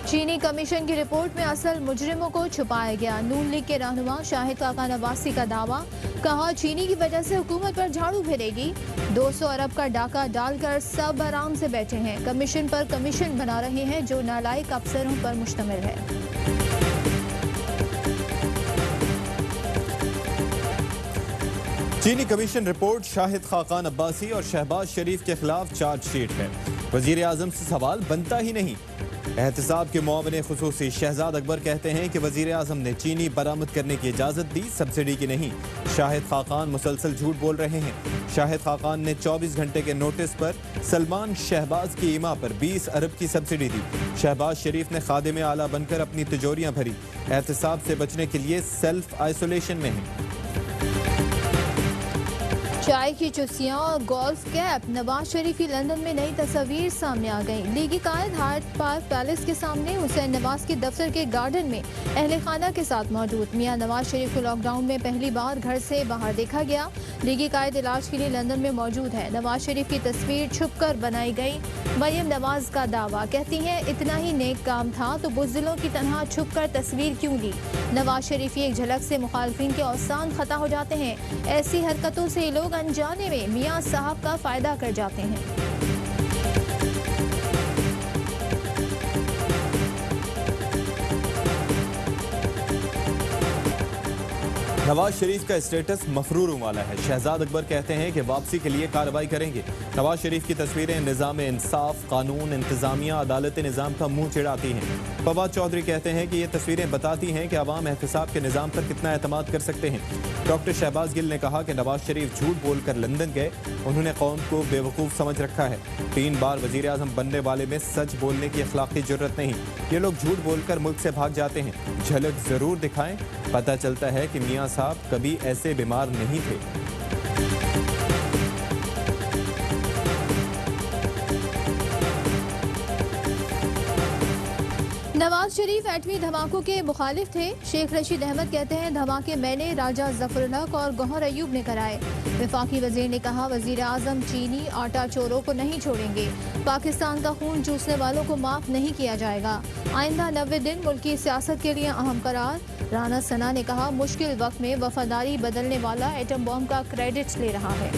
चीनी कमीशन की रिपोर्ट में असल मुजरिमों को छुपाया गया। नून लीग के रहनुमा शाहिद खाकान अब्बासी का दावा, कहा चीनी की वजह से हुकूमत पर झाड़ू फिरेगी। 200 अरब का डाका डालकर सब आराम से बैठे हैं। कमीशन पर कमीशन बना रहे हैं जो नालायक अफसरों पर मुश्तमिल है। चीनी कमीशन रिपोर्ट शाहिद खाकान अब्बासी और शहबाज शरीफ के खिलाफ चार्जशीट है। वजीर आजम से सवाल बनता ही नहीं। एहतसाब के मुआविन खुसूसी शहजाद अकबर कहते हैं कि वजीर आजम ने चीनी बरामद करने की इजाज़त दी, सब्सिडी की नहीं। शाहिद खाकान मुसलसल झूठ बोल रहे हैं। शाहिद खाकान ने 24 घंटे के नोटिस पर सलमान शहबाज की ईमा पर 20 अरब की सब्सिडी दी। शहबाज शरीफ ने खादिम आला बनकर अपनी तिजोरियां भरी। एहतसाब से बचने के लिए सेल्फ आइसोलेशन में हैं। चाय की चुस्कियां और गोल्फ कैप, नवाज शरीफ की लंदन में नई तस्वीर सामने आ गई। लीगी कायद हाइड पार्क पैलेस के सामने हुसैन नवाज के दफ्तर के गार्डन में अहले खाना के साथ मौजूद। मियां नवाज शरीफ को लॉकडाउन में पहली बार घर से बाहर देखा गया। लीगी कायद इलाज के लिए लंदन में मौजूद है। नवाज शरीफ की तस्वीर छुपकर बनाई गई। मरियम नवाज का दावा, कहती हैं इतना ही नेक काम था तो बुज़दिलों की तरह छुपकर तस्वीर क्यों ली। नवाज शरीफ की एक झलक से मुखालफिन के औसान खता हो जाते हैं। ऐसी हरकतों से लोग अनजाने में मियां साहब का फायदा कर जाते हैं। नवाज शरीफ का स्टेटस मफरूरों वाला है। शहजाद अकबर कहते हैं कि वापसी के लिए कार्रवाई करेंगे। नवाज शरीफ की तस्वीरें निज़ाम इंसाफ, कानून, इंतजामिया, अदालत निज़ाम का मुंह चिढ़ाती हैं। फवाद चौधरी कहते हैं कि ये तस्वीरें बताती हैं कि अवाम एहतसाब के निज़ाम पर कितना एतमाद कर सकते हैं। डॉक्टर शहबाज गिल ने कहा कि नवाज शरीफ झूठ बोलकर लंदन गए, उन्होंने कौम को बेवकूफ़ समझ रखा है। 3 बार वज़ीर आज़म बनने वाले में सच बोलने की अखलाकी जुर्रत नहीं। ये लोग झूठ बोलकर मुल्क से भाग जाते हैं। झलक ज़रूर दिखाएं, पता चलता है कि मियां साहब कभी ऐसे बीमार नहीं थे। नवाज शरीफ एटमी धमाकों के मुखालिफ थे। शेख रशीद अहमद कहते हैं धमाके मैंने, राजा जफरुल हक और गौहर अयूब ने कराए। वफाकी वजीर ने कहा वजीर आजम चीनी आटा चोरों को नहीं छोड़ेंगे। पाकिस्तान का खून चूसने वालों को माफ नहीं किया जाएगा। आइंदा 90 दिन मुल्क की सियासत के लिए अहम करार। राना सना ने कहा मुश्किल वक्त में वफादारी बदलने वाला एटम बम का क्रेडिट ले रहा है।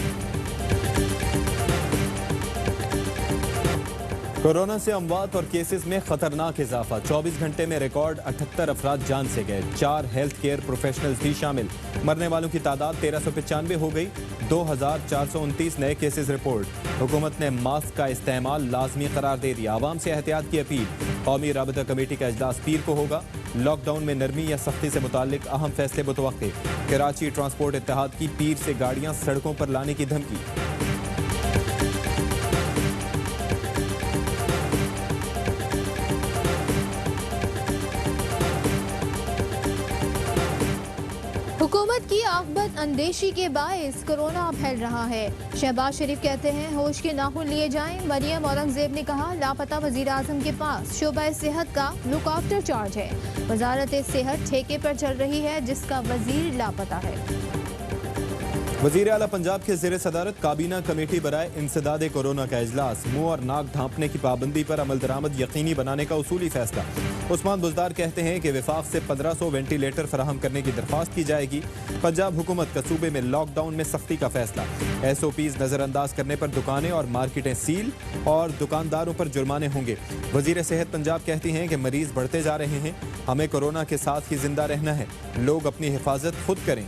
कोरोना से अमवात और केसेस में खतरनाक इजाफा। 24 घंटे में रिकॉर्ड 78 अफराद जान से गए। 4 हेल्थ केयर प्रोफेशनल्स भी शामिल। मरने वालों की तादाद 1395 हो गई। 2429 नए केसेस रिपोर्ट। हुकूमत ने मास्क का इस्तेमाल लाजमी करार दे दिया। आवाम से एहतियात की अपील। कौमी राबता कमेटी का इजलास पीर को होगा। लॉकडाउन में नरमी या सख्ती से मुताल्लिक अहम फैसले मुतवक्के। कराची ट्रांसपोर्ट इत्तेहाद की पीर से गाड़ियां सड़कों पर लाने की धमकी। हुकूमत की आफत अंदेशी के बायस कोरोना फैल रहा है। शहबाज शरीफ कहते हैं होश के नाखून लिए जाएं। मरियम औरंगजेब ने कहा लापता वजीर आजम के पास शोबा सेहत का लुकआफ्टर चार्ज है। वजारत सेहत ठेके पर चल रही है जिसका वजीर लापता है। वजीर आला पंजाब के ज़ेर सदारत काबीना कमेटी बराए इंसदाद कोरोना का इजलास। मुंह और नाक ढांपने की पाबंदी पर अमल दरामद यकीनी बनाने का उसूली फैसला। उस्मान बुज़दार कहते हैं कि विफाक से 1500 वेंटिलेटर फराहम करने की दरख्वास्त की जाएगी। पंजाब हुकूमत का सूबे में लॉकडाउन में सख्ती का फैसला। SOPs नज़रअंदाज करने पर दुकानें और मार्केटें सील और दुकानदारों पर जुर्माने होंगे। वजीर सेहत पंजाब कहती हैं कि मरीज बढ़ते जा रहे हैं, हमें कोरोना के साथ ही जिंदा रहना है। लोग अपनी हिफाजत खुद करें।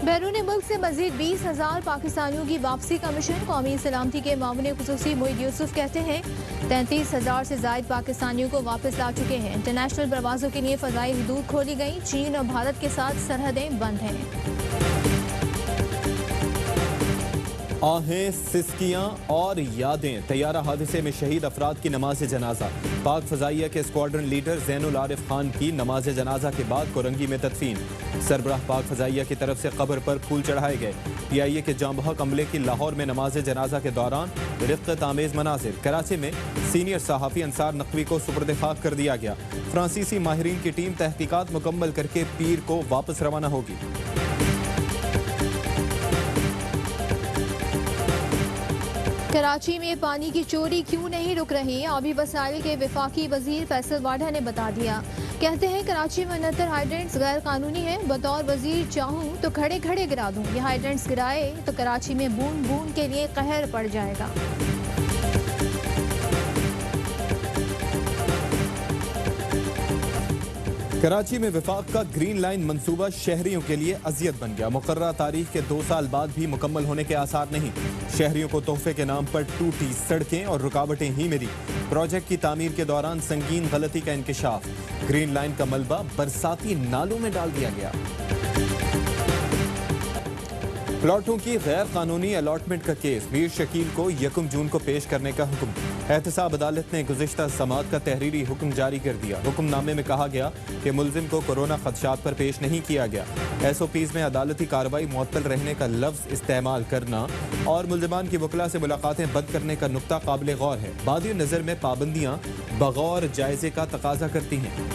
बैरून मुल्क से मजीद 20,000 पाकिस्तानियों की वापसी का मिशन। कौमी सलामती के मामले खुसूसी मोईद यूसुफ कहते हैं 33,000 से जायद पाकिस्तानियों को वापस ला चुके हैं। इंटरनेशनल प्रवासों के लिए फ़ज़ाई हदूद खोली गई। चीन और भारत के साथ सरहदें बंद हैं। आहें, सिस्कियाँ और यादें। तैयारा हादसे में शहीद अफराद की नमाज जनाजा। पाक फ़ज़ाइया के स्क्वाड्रन लीडर ज़ैनुल आरिफ खान की नमाज जनाजा के बाद कोरंगी में तदफीन। सरबराह पाक फ़ज़ाइया की तरफ से कब्र पर फूल चढ़ाए गए। PIA के जांबहक अमले की लाहौर में नमाज जनाजा के दौरान रिक़्क़त आमेज़ मनाज़िर। कराची में सीनियर सहाफ़ी अंसार नकवी को सुपुर्द खाक कर दिया गया। फ्रांसीसी माहिरीन की टीम तहकीकात मुकम्मल करके पीर को वापस रवाना होगी। कराची में पानी की चोरी क्यों नहीं रुक रही? आबी वसाइल के वफाकी वजीर फैसल वाडा ने बता दिया। कहते हैं कराची में 69 हाइड्रेंट्स गैर कानूनी हैं। बतौर वजीर चाहूँ तो खड़े खड़े गिरा दूँ। ये हाइड्रेंट्स गिराए तो कराची में बूंद बूंद के लिए कहर पड़ जाएगा। कराची में विफाक का ग्रीन लाइन मंसूबा शहरियों के लिए अजियत बन गया। मुकर्रर तारीख के 2 साल बाद भी मुकम्मल होने के आसार नहीं। शहरियों को तोहफे के नाम पर टूटी सड़कें और रुकावटें ही मिली। प्रोजेक्ट की तामीर के दौरान संगीन गलती का इंकिशाफ। ग्रीन लाइन का मलबा बरसाती नालों में डाल दिया गया। प्लॉटों की गैर कानूनी अलॉटमेंट का केस। मीर शकील को 1 जून को पेश करने का हुक्म। एहतसाब अदालत ने गुज़िश्ता समाअत का तहरीरी हुक्म जारी कर दिया। हुक्मनामे में कहा गया कि मुल्जिम को कोरोना खदशात पर पेश नहीं किया गया। SOPs में अदालती कार्रवाई मुअत्तल रहने का लफ्ज़ इस्तेमाल करना और मुल्जिमान की वकला से मुलाकातें बंद करने का नुक्ता काबिल गौर है। बादी नज़र में पाबंदियाँ बगौर जायजे का तकाजा करती हैं।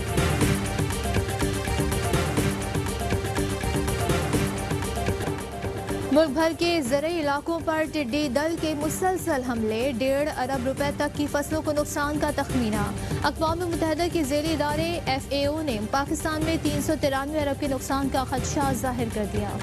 मुल्क भर के ज़रूरी इलाकों पर टिड्डी दल के मुसलसल हमले। 1.5 अरब रुपए तक की फसलों को नुकसान का तखमीना। अक़वाम मुत्तहिदा के ज़ेली इदारे FAO ने पाकिस्तान में 393 अरब के नुकसान का खदशा जाहिर कर दिया।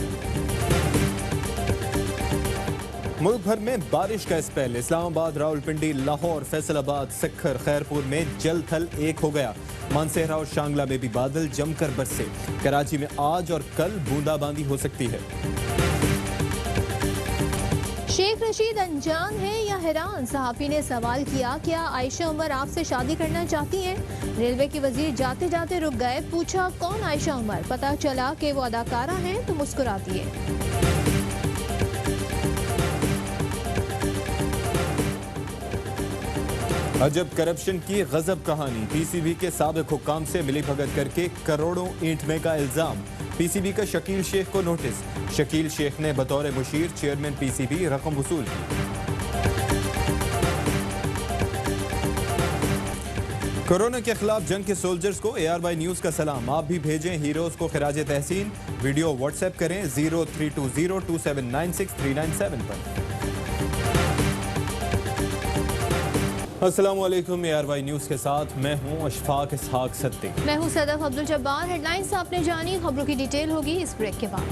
मुल्क भर में बारिश का स्पेल। इस्लामाबाद, रावलपिंडी, लाहौर, फैसलाबाद, सिक्खर, खैरपुर में जल थल एक हो गया। मानसेहरा और शांगला में भी बादल जमकर बरसे। कराची में आज और कल बूंदाबांदी हो सकती है। शेख रशीद अनजान है या हैरान? सहाफी ने सवाल किया, क्या आयशा उमर आपसे शादी करना चाहती हैं? रेलवे के वजीर जाते जाते रुक गए। पूछा, कौन आयशा उमर? पता चला कि वो अदाकारा हैं तो मुस्कुरा दिए। अजब करप्शन की गजब कहानी। PCB के साबिक हुक्काम से मिलीभगत करके करोड़ों ईंटने का इल्जाम। PCB का शकील शेख को नोटिस। शकील शेख ने बतौर मुशीर चेयरमैन PCB रकम वसूल की। कोरोना के खिलाफ जंग के सोल्जर्स को ARY न्यूज़ का सलाम। आप भी भेजें हीरोज को खिराज तहसीन। वीडियो व्हाट्सएप करें 032027963997 पर। अस्सलाम वालेकुम। ARY न्यूज़ के साथ मैं हूं अशफाक इसहाक सत्ती। मैं हूं सदफ अब्दुल जब्बार। हेडलाइंस आपने जानी, खबरों की डिटेल होगी इस ब्रेक के बाद।